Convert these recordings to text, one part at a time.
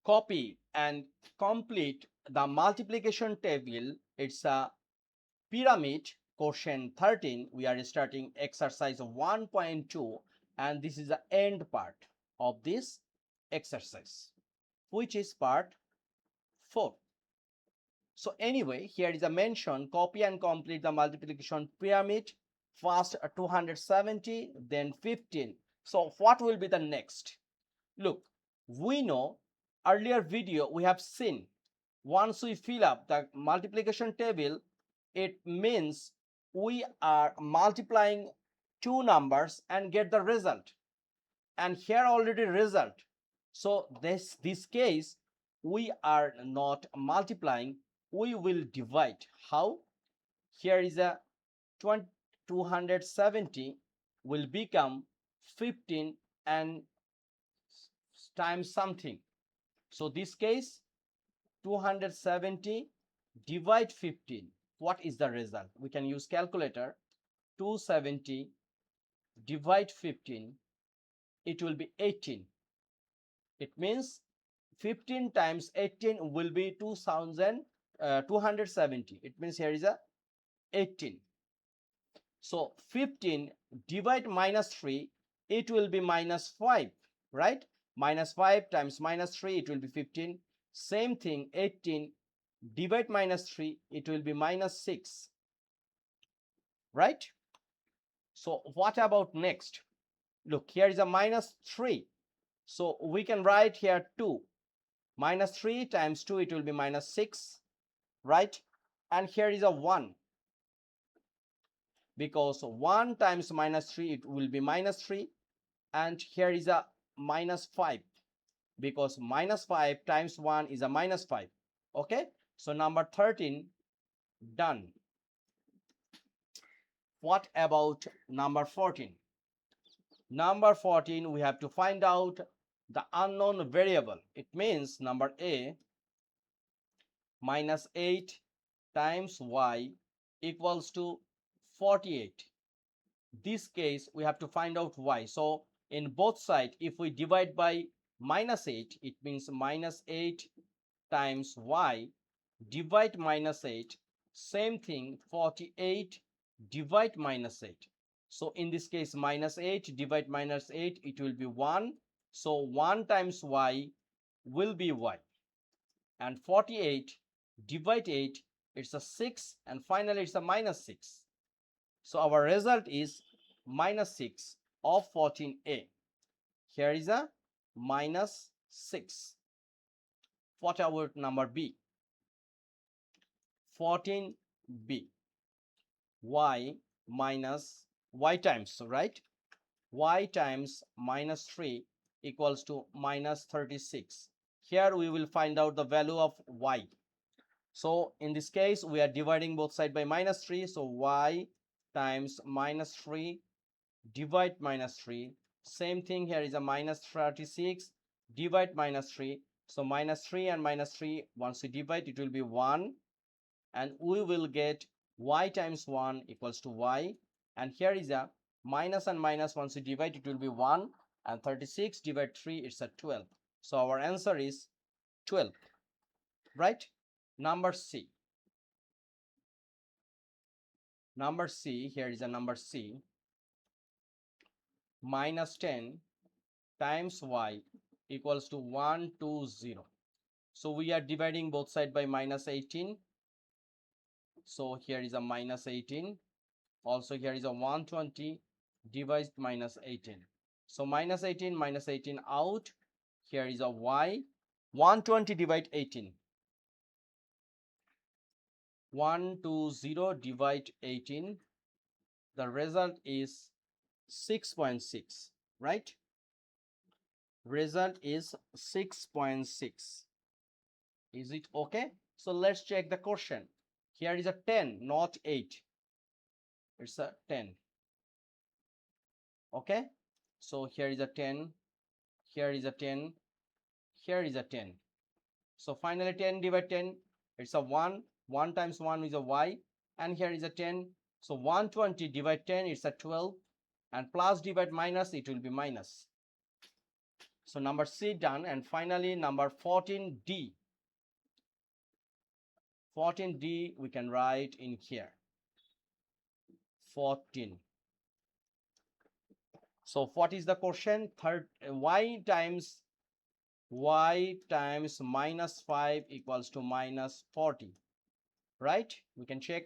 copy and complete the multiplication table. It's a pyramid question 13. We are starting exercise 1.2 and this is the end part of this exercise, which is part 4. So anyway, here is a mention, copy and complete the multiplication pyramid. First 270, then 15. So what will be the next? Look, we know earlier video we have seen once we fill up the multiplication table, it means we are multiplying two numbers and get the result. And here already result. So this case we are not multiplying, we will divide. How? Here is a 270 will become 15 and times something. So this case 270 divide 15. What is the result? We can use calculator. 270 divide 15, it will be 18. It means 15 times 18 will be 270. It means here is a 18. So 15 divide minus 3, it will be minus 5, right? Minus 5 times minus 3, it will be 15. Same thing, 18 divide minus 3, it will be minus 6, right? So what about next? Look, here is a minus 3. So we can write here 2. Minus 3 times 2, it will be minus 6, right? And here is a 1. Because 1 times minus 3, it will be minus 3. And here is a minus 5. Because minus 5 times 1 is a minus 5. Okay? So number 13, done. What about number 14? Number 14, we have to find out the unknown variable. It means number A, minus 8 times y equals to 48. This case, we have to find out y. So in both sides, if we divide by minus 8, it means minus 8 times y divide minus 8. Same thing, 48 divide minus 8. So in this case, minus 8 divide minus 8, it will be 1. So 1 times y will be y. And 48 divide 8, it's a 6. And finally, it's a minus 6. So our result is minus 6 of 14a. Here is a minus 6. What about number B? 14b. Y minus y times, right? Y times minus 3 equals to minus 36. Here we will find out the value of y. So in this case, we are dividing both sides by minus 3. So y times minus 3 divide minus 3. Same thing, here is a minus 36 divide minus 3. So minus 3 and minus 3, once we divide, it will be 1. And we will get y times 1 equals to y. And here is a minus and minus, once we divide, it will be 1. And 36 divide 3, it's a 12. So our answer is 12, right? Number C. Number C, here is a number C. Minus 10 times y equals to 120. So we are dividing both sides by minus 18. So here is a minus 18. Also here is a 120 divided minus 18. So minus 18 out. Here is a y. 120 divide 18. 120 divide 18. The result is 6.6, right? Result is 6.6. Is it okay? So let's check the question. Here is a 10, not 8. It's a 10. Okay? So here is a 10. Here is a 10. Here is a 10. So finally 10 divide 10. It's a 1. 1 times 1 is a y. And here is a 10. So 120 divide 10. It's a 12. And plus divide minus, it will be minus. So number C done, and finally number 14D. 14D we can write in here. 14. So what is the question? Y times minus 5 equals to minus 40, right? We can check.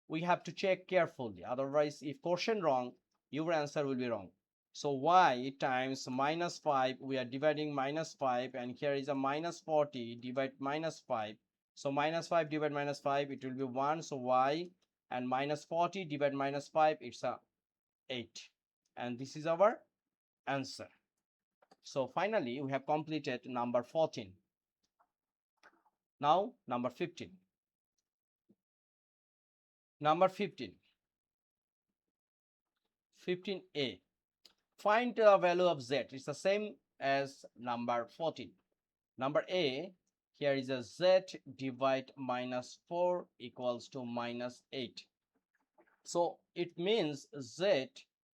We have to check carefully, otherwise if question wrong, your answer will be wrong. So y times minus 5, we are dividing minus 5, and here is a minus 40 divide minus 5. So minus 5 divide minus 5, it will be 1. So y, and minus 40 divide minus 5, it's a 8, and this is our answer. So finally we have completed number 14. Now number 15. Number 15. 15a. Find the value of z. It's the same as number 14. Number A, here is a z divide minus 4 equals to minus 8. So it means z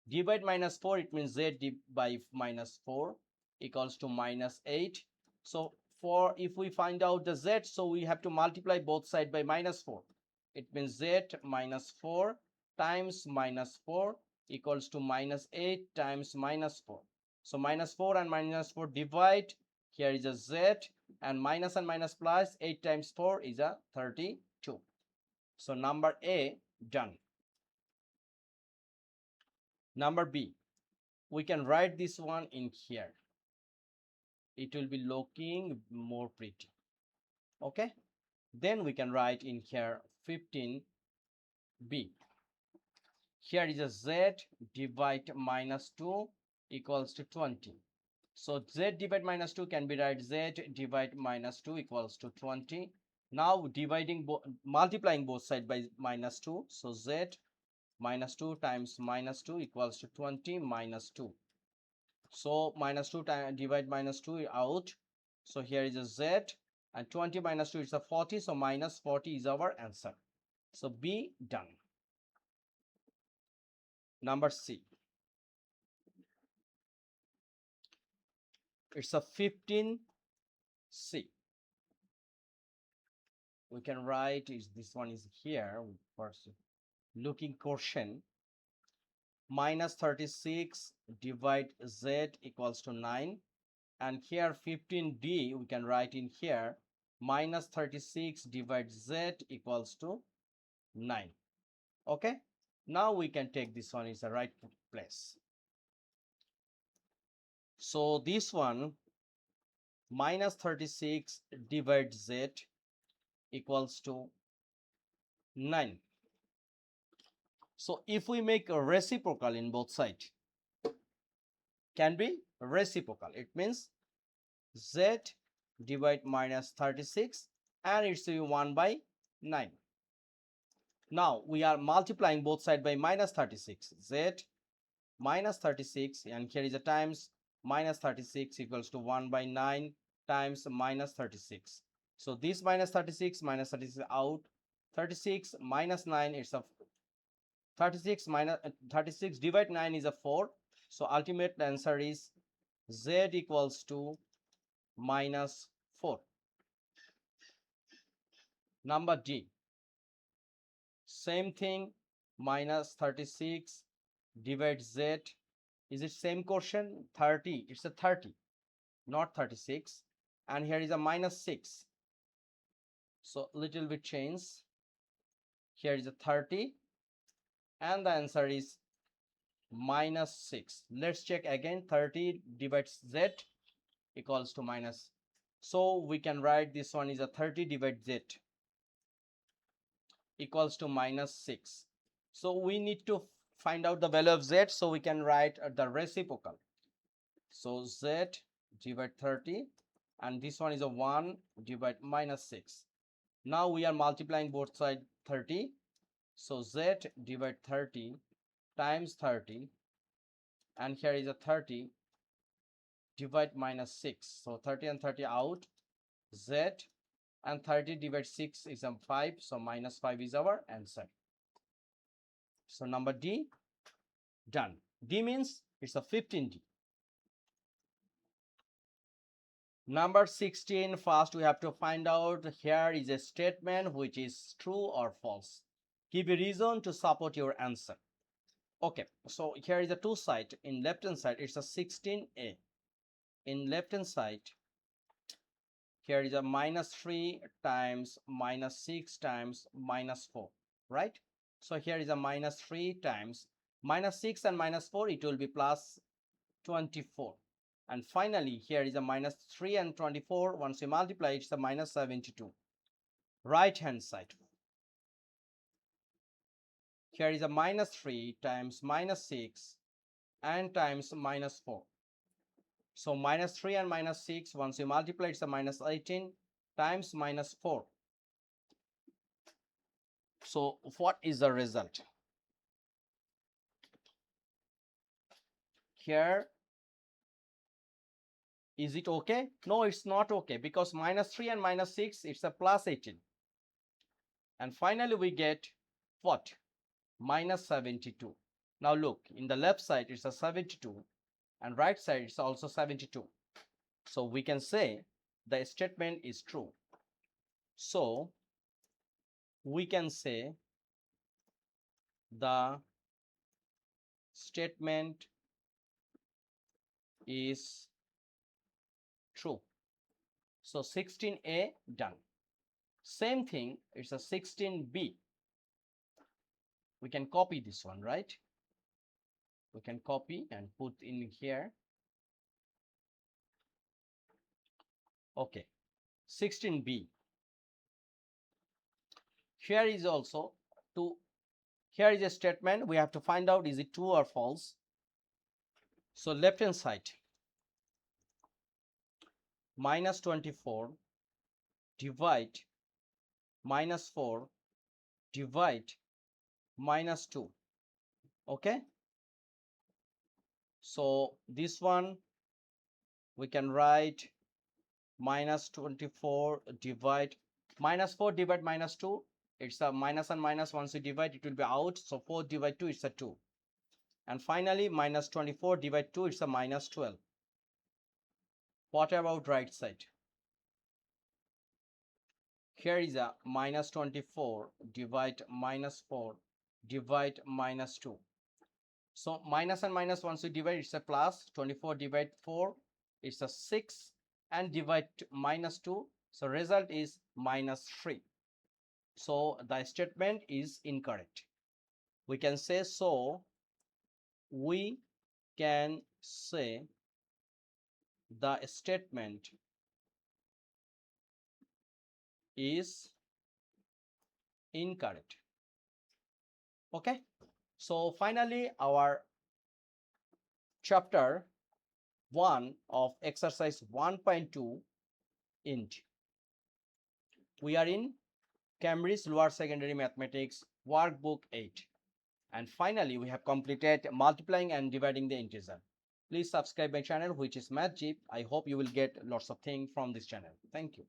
divide minus 4, it means z by minus 4 equals to minus 8. So for if we find out the z, so we have to multiply both sides by minus 4. It means z minus 4 times minus 4 equals to minus 8 times minus 4. So minus 4 and minus 4 divide. Here is a z, and minus plus 8 times 4 is a 32. So number A done. Number B, we can write this one in here. It will be looking more pretty. Okay, then we can write in here 15b. Here is a z divide minus 2 equals to 20. So z divide minus 2 can be write z divide minus 2 equals to 20. Now multiplying both sides by minus 2. So z minus 2 times minus 2 equals to 20 minus 2. So minus 2 times divide minus 2 out. So here is a z, and 20 minus 2 is a 40. So minus 40 is our answer. So B done. Number C. It's a 15C. We can write is this one is here first. Looking question. Minus 36 divide z equals to 9, and here 15d we can write in here minus 36 divide z equals to 9. Okay, now we can take this one is the right place. So this one minus 36 divide z equals to 9. So if we make a reciprocal in both sides, can be reciprocal, it means z divide minus 36, and it's 1 by 9. Now we are multiplying both sides by minus 36. Z minus 36, and here is a times minus 36 equals to 1 by 9 times minus 36. So this minus 36 out. 36 minus 9 is a 36 minus 36 divide 9 is a 4. So ultimate answer is z equals to minus 4. Number D. Same thing, minus 36 divide z. Is it same question? 30. It's a 30, not 36. And here is a minus 6. So little bit change. Here is a 30, and the answer is minus 6. Let's check again. 30 divides z equals to minus. So we can write this one is a 30 divided z equals to minus 6. So we need to find out the value of z, so we can write the reciprocal. So z divide 30, and this one is a 1 divide minus 6. Now we are multiplying both sides 30. So z divide 30 times 30, and here is a 30 divide minus 6. So 30 and 30 out. Z, and 30 divide 6 is a 5. So minus 5 is our answer. So number D done. D means it's a 15D. Number 16, first we have to find out here is a statement which is true or false. Give a reason to support your answer. Okay, so here is a two side. In left hand side it's a 16a. In left hand side here is a -3 times -6 times -4, right? So here is a -3 times -6 and -4, it will be plus 24. And finally here is a -3 and 24, once you multiply it's a -72. Right hand side, here is a -3 times -6 and times -4. So -3 and -6, once you multiply it's a -18 times -4. So what is the result? Here, is it okay? No, it's not okay, because -3 and -6, it's a plus 18. And finally we get what? -72. Now look, in the left side it's a 72 and right side it's also 72. So we can say the statement is true. So we can say the statement is true. So 16a done. Same thing, it's a 16b. We can copy this one, right? We can copy and put in here. Okay, 16b. Here is also to, here is a statement. We have to find out is it true or false. So left hand side, -24 divide -4 divide -2. Okay, so this one we can write -24 divide -4 divide -2. It's a minus and minus, once you divide it will be out, so 4 divide 2 it's a 2. And finally -24 divide 2, it's a -12. What about right side? Here is a -24 divide -4 divide -2. So minus and minus, once you divide it's a plus. 24 divide 4, it's a 6, and divide -2, so result is -3. So the statement is incorrect. We can say, so we can say the statement is incorrect. Okay, so finally our chapter 1 of exercise 1.2 int. We are in Cambridge Lower Secondary Mathematics Workbook 8. And finally, we have completed multiplying and dividing the integer. Please subscribe my channel, which is MathZip. I hope you will get lots of things from this channel. Thank you.